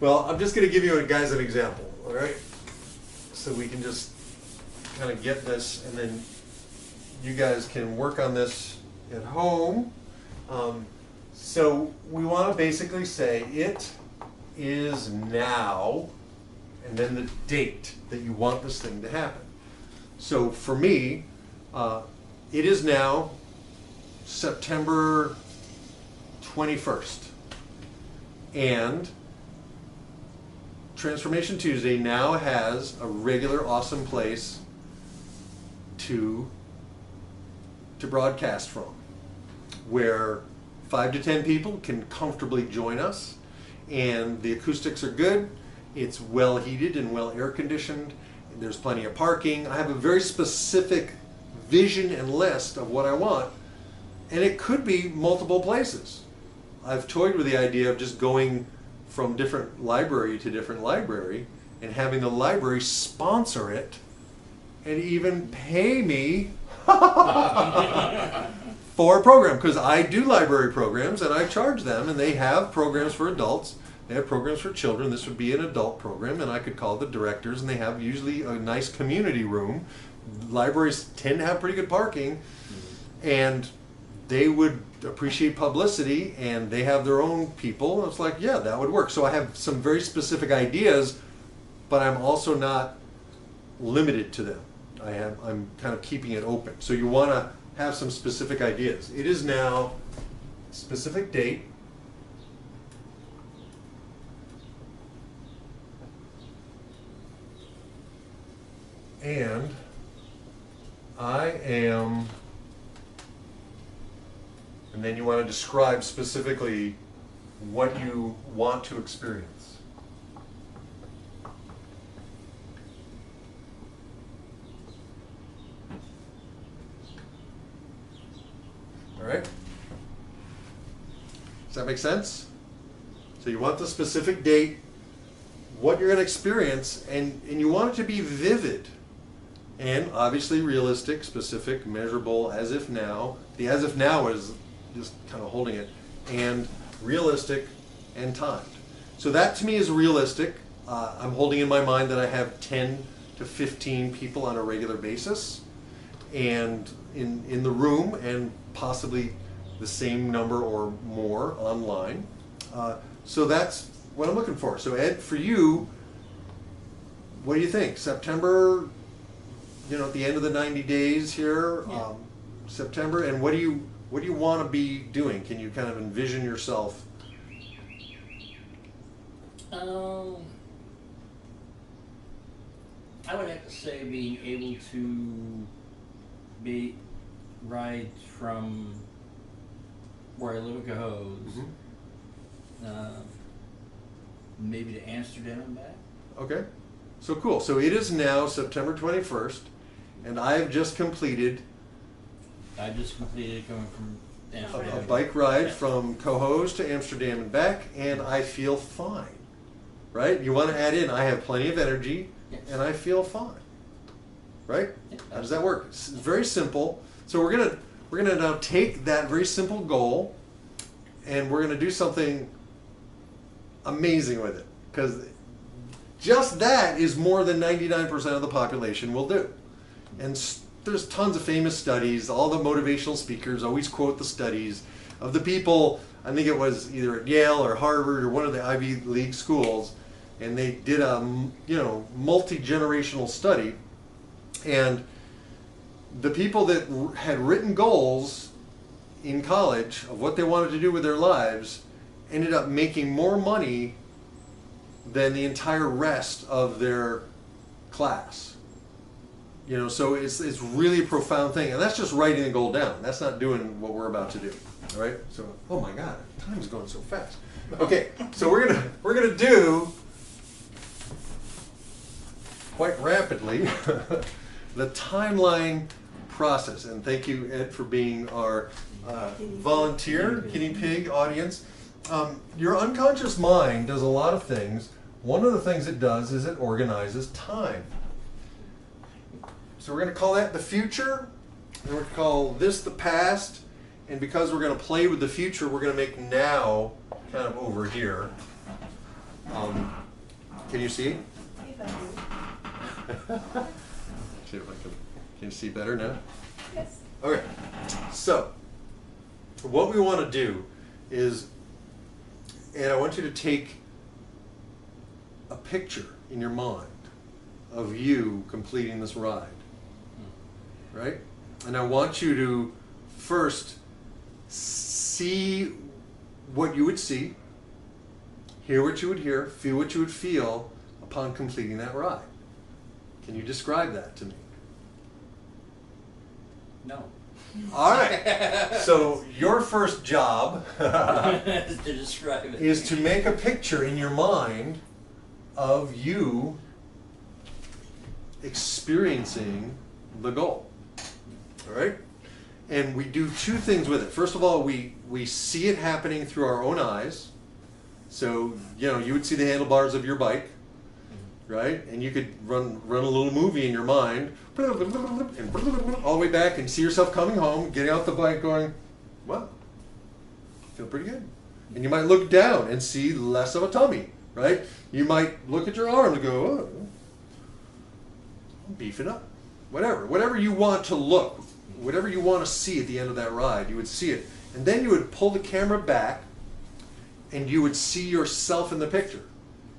Well, I'm just going to give you guys an example, all right? So we can just kind of get this, and then you guys can work on this at home. So we want to basically say it is now, and then the date that you want this thing to happen. So for me, it is now September 21st. And Transformation Tuesday now has a regular awesome place to broadcast from, where 5 to 10 people can comfortably join us, and the acoustics are good, it's well heated and well air conditioned, and there's plenty of parking. I have a very specific vision and list of what I want, and it could be multiple places. I've toyed with the idea of just going from different library to different library and having the library sponsor it and even pay me for a program, because I do library programs and I charge them, and they have programs for adults, they have programs for children. This would be an adult program, and I could call the directors, and they have usually a nice community room. Libraries tend to have pretty good parking, and they would appreciate publicity, and they have their own people. It's like, yeah, that would work. So I have some very specific ideas, but I'm also not limited to them. I'm kind of keeping it open. So you want to have some specific ideas. It is now specific date. And I am, and then you want to describe specifically what you want to experience. All right? Does that make sense? So you want the specific date, what you're going to experience, and you want it to be vivid. And obviously realistic, specific, measurable, as if now. The as if now is just kind of holding it. And realistic and timed. So that to me is realistic. I'm holding in my mind that I have 10 to 15 people on a regular basis, and in the room, and possibly the same number or more online. So that's what I'm looking for. So Ed, for you, what do you think? September, at the end of the 90 days here, yeah. September, and what do you want to be doing? Can you kind of envision yourself? I would have to say being able to ride from where I live in Cohoes, maybe to Amsterdam and back. Okay, so cool. So it is now September 21st, and I've just completed going from Amsterdam. A bike ride from Cohoes to Amsterdam and back, and I feel fine. Right? You want to add in, I have plenty of energy, and I feel fine. Right? How does that work? It's very simple. So we're gonna now take that very simple goal, and we're gonna do something amazing with it, because just that is more than 99% of the population will do. And there's tons of famous studies. All the motivational speakers always quote the studies of the people. I think it was either at Yale or Harvard or one of the Ivy League schools, and they did a multi-generational study, and the people that had written goals in college of what they wanted to do with their lives ended up making more money than the entire rest of their class. So it's really a profound thing, and that's just writing the goal down. That's not doing what we're about to do. All right? So, oh my God, time's going so fast. Okay, so we're gonna do quite rapidly the timeline process. And thank you, Ed, for being our volunteer guinea pig audience. Your unconscious mind does a lot of things. One of the things it does is it organizes time. So we're going to call that the future, and we're going to call this the past, and because we're going to play with the future, we're going to make now kind of over here. Can you see? If I do. See if I can you see better now? Yes. Okay, so what we want to do is, and I want you to take a picture in your mind of you completing this ride, right? And I want you to first see what you would see, hear what you would hear, feel what you would feel upon completing that ride. Can you describe that to me? No. All right. So your first job To describe it. is to make a picture in your mind of you experiencing the goal. All right? And we do two things with it. First of all, we see it happening through our own eyes. So, you know, you would see the handlebars of your bike, right? And you could run a little movie in your mind, and all the way back, and see yourself coming home, getting off the bike going, wow, I feel pretty good. And you might look down and see less of a tummy, right? You might look at your arm and go, oh, I'm beefing up. Whatever you want to look, whatever you want to see at the end of that ride, you would see it. And then you would pull the camera back and you would see yourself in the picture.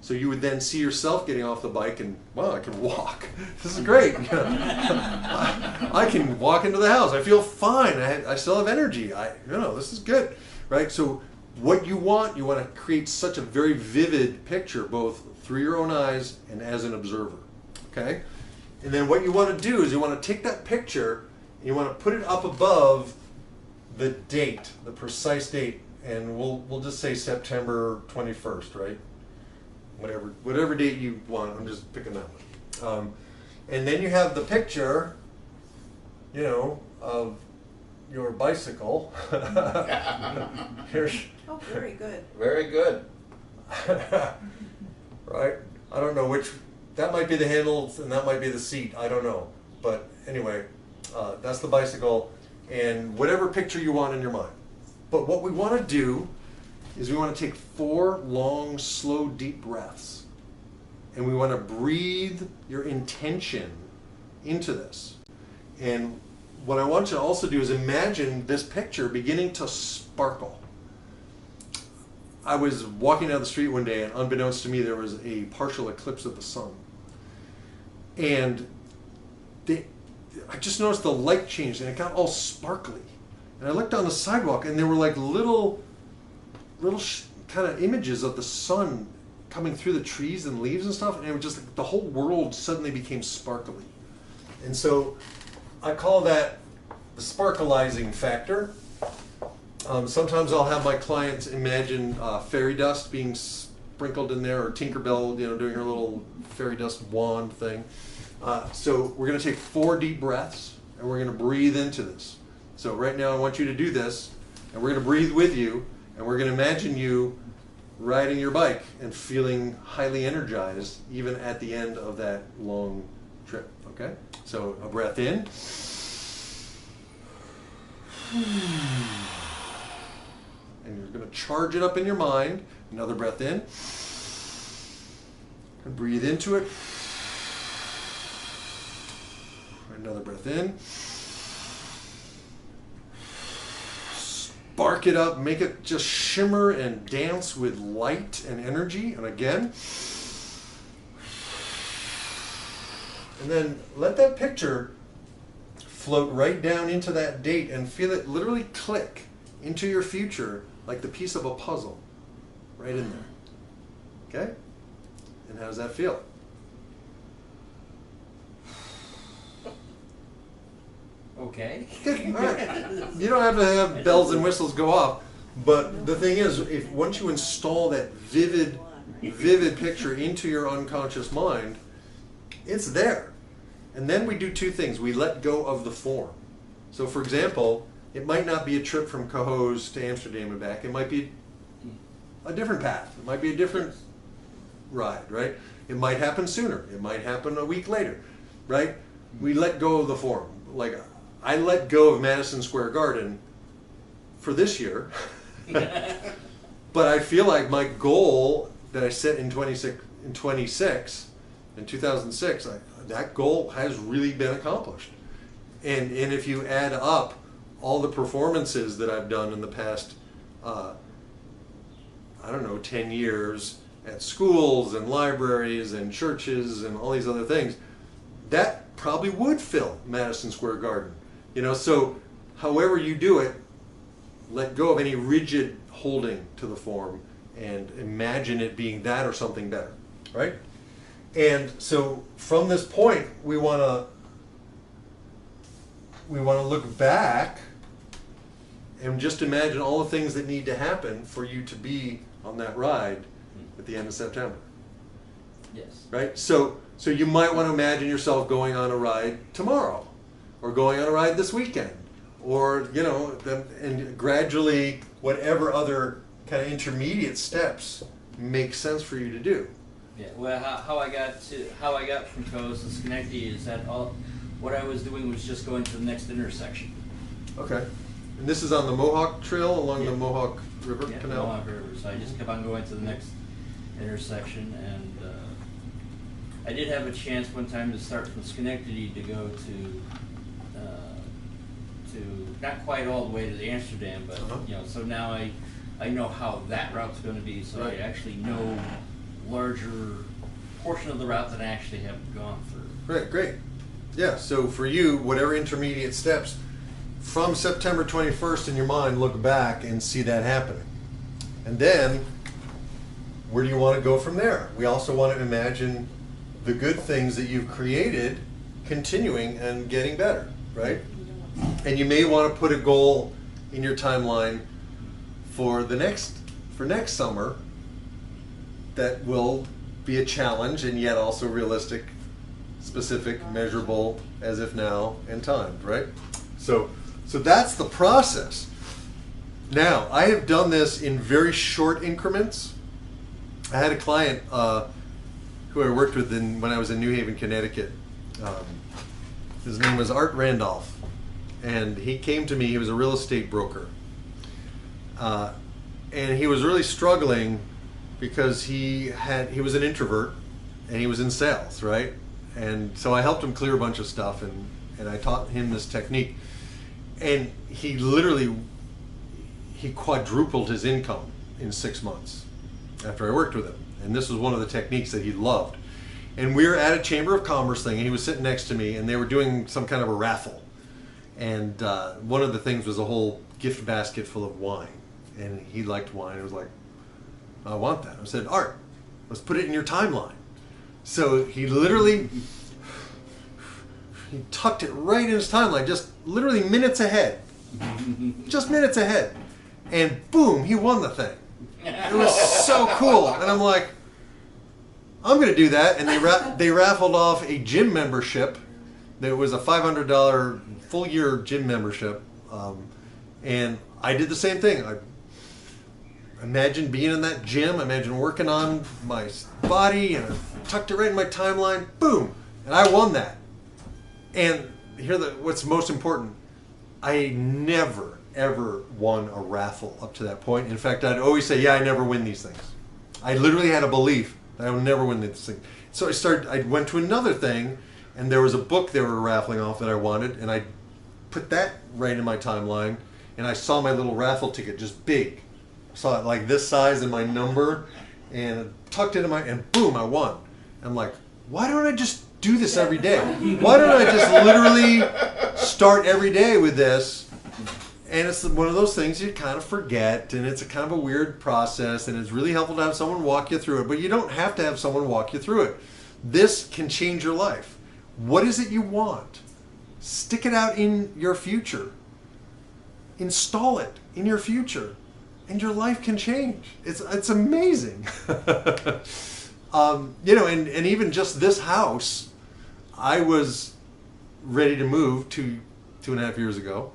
So you would then see yourself getting off the bike and, wow, I can walk. This is great. I can walk into the house. I feel fine. I still have energy. This is good, right? So what you want to create such a very vivid picture, both through your own eyes and as an observer, okay? And then what you want to do is you want to take that picture and you want to put it up above the date, the precise date, and we'll just say September 21st, right? Whatever date you want, I'm just picking that one. And then you have the picture, of your bicycle. Here's, Oh, very good. Very good. right? I don't know which, that might be the handles and that might be the seat, I don't know. But anyway, that's the bicycle and whatever picture you want in your mind. But what we want to do is we want to take 4 long, slow, deep breaths. And we want to breathe your intention into this. And what I want you to also do is imagine this picture beginning to sparkle. I was walking down the street one day, and unbeknownst to me, there was a partial eclipse of the sun. And I just noticed the light changed, and it got all sparkly. And I looked on the sidewalk, and there were like little kind of images of the sun coming through the trees and leaves and stuff, and it was just like the whole world suddenly became sparkly. And so I call that the sparkleizing factor. Sometimes I'll have my clients imagine fairy dust being sprinkled in there, or Tinkerbell, doing her little fairy dust wand thing. So we're going to take 4 deep breaths, and we're going to breathe into this. So right now I want you to do this, and we're going to breathe with you, and we're going to imagine you riding your bike and feeling highly energized even at the end of that long trip, okay? So a breath in. And you're going to charge it up in your mind. Another breath in. And breathe into it. Another breath in. Spark it up, make it just shimmer and dance with light and energy. And again. And then let that picture float right down into that date and feel it literally click into your future like the piece of a puzzle right in there. Okay? And how does that feel? Okay. All right. You don't have to have bells and whistles go off, but the thing is, once you install that vivid picture into your unconscious mind, it's there. And then we do 2 things. We let go of the form. So for example, it might not be a trip from Cohoes to Amsterdam and back. It might be a different path. It might be a different ride, right? It might happen sooner. It might happen a week later, right? We let go of the form. Like, I let go of Madison Square Garden for this year, but I feel like my goal that I set in in 2006, that goal has really been accomplished. And if you add up all the performances that I've done in the past, 10 years at schools and libraries and churches and all these other things, that probably would fill Madison Square Garden. So however you do it, let go of any rigid holding to the form and imagine it being that or something better, right? And so from this point, we want to look back and just imagine all the things that need to happen for you to be on that ride at the end of September. Yes. Right? So you might want to imagine yourself going on a ride tomorrow, or going on a ride this weekend, or and gradually whatever other kind of intermediate steps make sense for you to do. Yeah. Well, how I got from Coast to Schenectady is that what I was doing was just going to the next intersection. Okay. And this is on the Mohawk Trail along the Mohawk River Canal? Mohawk River. So I just kept on going to the next intersection, and I did have a chance one time to start from Schenectady to go to not quite all the way to Amsterdam, but so now I know how that route's going to be, so right. I actually know larger portion of the route that I actually have gone through. Great. Yeah, so for you, whatever intermediate steps, from September 21st in your mind, look back and see that happening. And then, where do you want to go from there? We also want to imagine the good things that you've created continuing and getting better, right? And you may want to put a goal in your timeline for next summer that will be a challenge and yet also realistic, specific, measurable, as if now, and timed, right? So that's the process. Now, I have done this in very short increments. I had a client who I worked with when I was in New Haven, Connecticut. His name was Art Randolph. And he came to me, he was a real estate broker. And he was really struggling because he was an introvert and he was in sales, right? And so I helped him clear a bunch of stuff, and I taught him this technique. And he quadrupled his income in 6 months after I worked with him. And this was one of the techniques that he loved. And we were at a Chamber of Commerce thing, and he was sitting next to me, and they were doing some kind of a raffle. And one of the things was a whole gift basket full of wine. And he liked wine. He was like, I want that. I said, Art, let's put it in your timeline. So he literally, he tucked it right in his timeline, just literally minutes ahead. Just minutes ahead. And boom, he won the thing. It was so cool. And I'm like, I'm going to do that. And they raffled off a gym membership. There was a $500 full year gym membership. And I did the same thing. I imagine being in that gym. I imagine working on my body, and I tucked it right in my timeline. Boom. And I won that. And what's most important, I never, ever won a raffle up to that point. In fact, I'd always say, I never win these things. I literally had a belief that I would never win these things. So I went to another thing, and there was a book they were raffling off that I wanted, and I put that right in my timeline, and I saw my little raffle ticket just big. I saw it like this size and my number, and I tucked it in and boom, I won. I'm like, why don't I just do this every day? Why don't I just literally start every day with this? And it's one of those things you kind of forget, and it's a kind of a weird process, and it's really helpful to have someone walk you through it, but you don't have to have someone walk you through it. This can change your life. What is it you want? Stick it out in your future. Install it in your future, and your life can change. It's amazing. And even just this house, I was ready to move 2.5 years ago.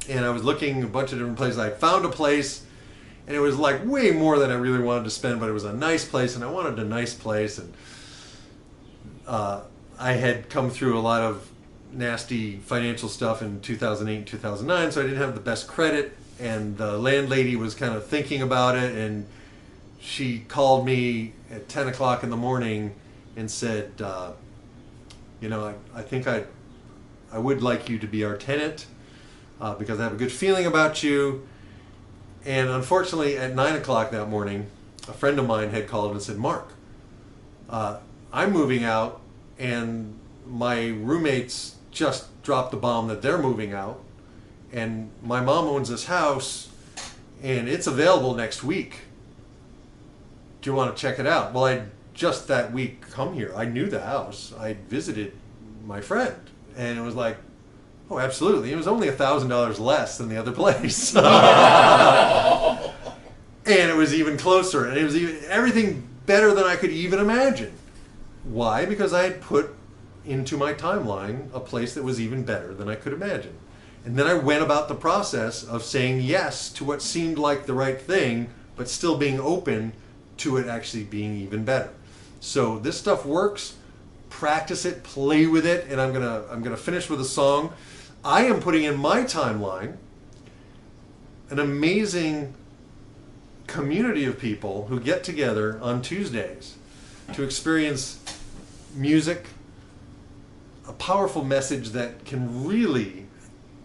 And I was looking a bunch of different places. I found a place, and it was like way more than I really wanted to spend, but it was a nice place, and I wanted a nice place. And I had come through a lot of nasty financial stuff in 2008 and 2009, so I didn't have the best credit. And the landlady was kind of thinking about it, and she called me at 10 o'clock in the morning and said, I think I would like you to be our tenant because I have a good feeling about you. And unfortunately, at 9 o'clock that morning, a friend of mine had called and said, Mark, I'm moving out, and my roommates just dropped the bomb that they're moving out, and my mom owns this house, and it's available next week. Do you want to check it out? Well, I'd just that week come here. I knew the house. I visited my friend, and it was like, oh, absolutely. It was only $1,000 less than the other place. And it was even closer, and it was even everything better than I could even imagine. Why? Because I had put into my timeline a place that was even better than I could imagine. And then I went about the process of saying yes to what seemed like the right thing, but still being open to it actually being even better. So this stuff works. Practice it, play with it, and I'm gonna finish with a song. I am putting in my timeline an amazing community of people who get together on Tuesdays to experience music, a powerful message that can really,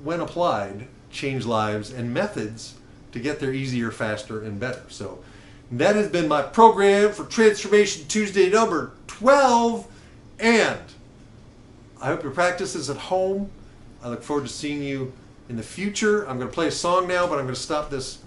when applied, change lives, and methods to get there easier, faster, and better. So that has been my program for Transformation Tuesday number 12, and I hope your practice is at home. I look forward to seeing you in the future. I'm going to play a song now, but I'm going to stop this